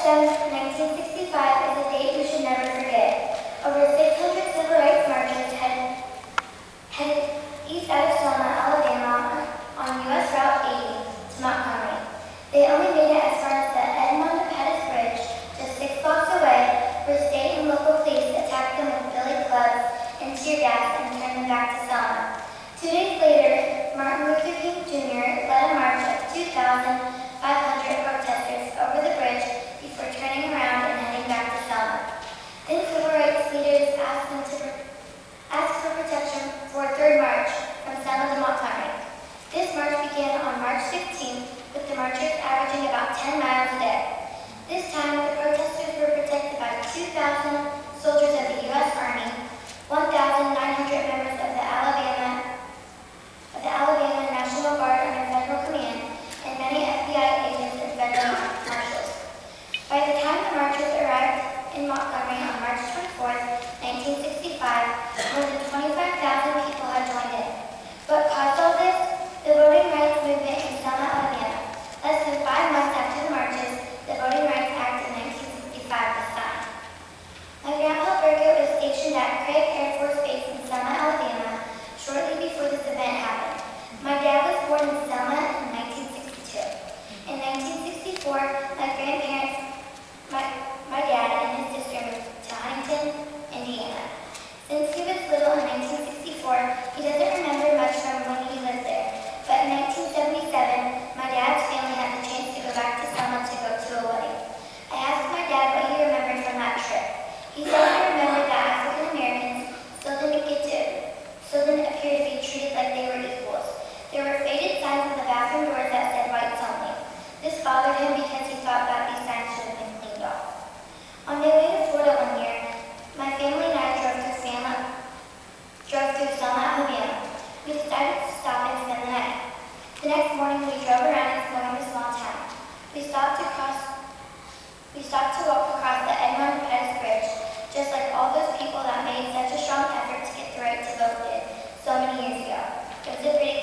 7th, 1965 is a date we should never forget. Over 600 civil rights marchers headed east out of Selma, Alabama on U.S. Route 80 to Montgomery. They only made it as far as the Methodist Bridge, just 6 blocks away, where state and local police attacked them with billy clubs and tear gas and turned them back to Selma. 2 days later, Martin Luther King Jr. led a march of 2,500 protesters over the bridge before turning around and heading back to Selma. Then civil rights leaders asked for protection for a third march from Selma to Montgomery. This march began on March 16th, with the marchers averaging about 10 miles a day. This time, the protesters were protected by 2,000 soldiers of the U.S. Army, 1,900 members of the Alabama National Guard under federal command, and many FBI agents and federal marshals. By the time the marchers arrived in Montgomery on March 24th, 1965, more than 25,000 people had joined in. What caused all this? The voting rights movement in Selma, Alabama. Less than 5 months after the marches, the Voting Rights Act of 1965 was signed. My grandpa Burger was stationed at Craig Air Force Base in Selma, Alabama, shortly before this event happened. My dad was born in Selma in 1962. In 1964, my dad and his sister moved to Huntington, Indiana. Since he was little in 1964, he doesn't remember much from when he lived there. But in 1977, my dad's family had the chance to go back to Selma to go to a wedding. I asked my dad what he remembered from that trip. He said he remembered that African Americans still didn't appear to be treated like they were equals. There were faded signs on the bathroom doors that said whites only. This bothered him because he thought that these signs should have been cleaned off. On my way to Florida one year, my family and I drove through Selma, Alabama. We decided to stop and spend the night. The next morning, we drove around exploring the small town. We stopped to walk across the Methodist Bridge, just like all those people that made such a strong effort to get the right to vote did so many years ago. It was a pretty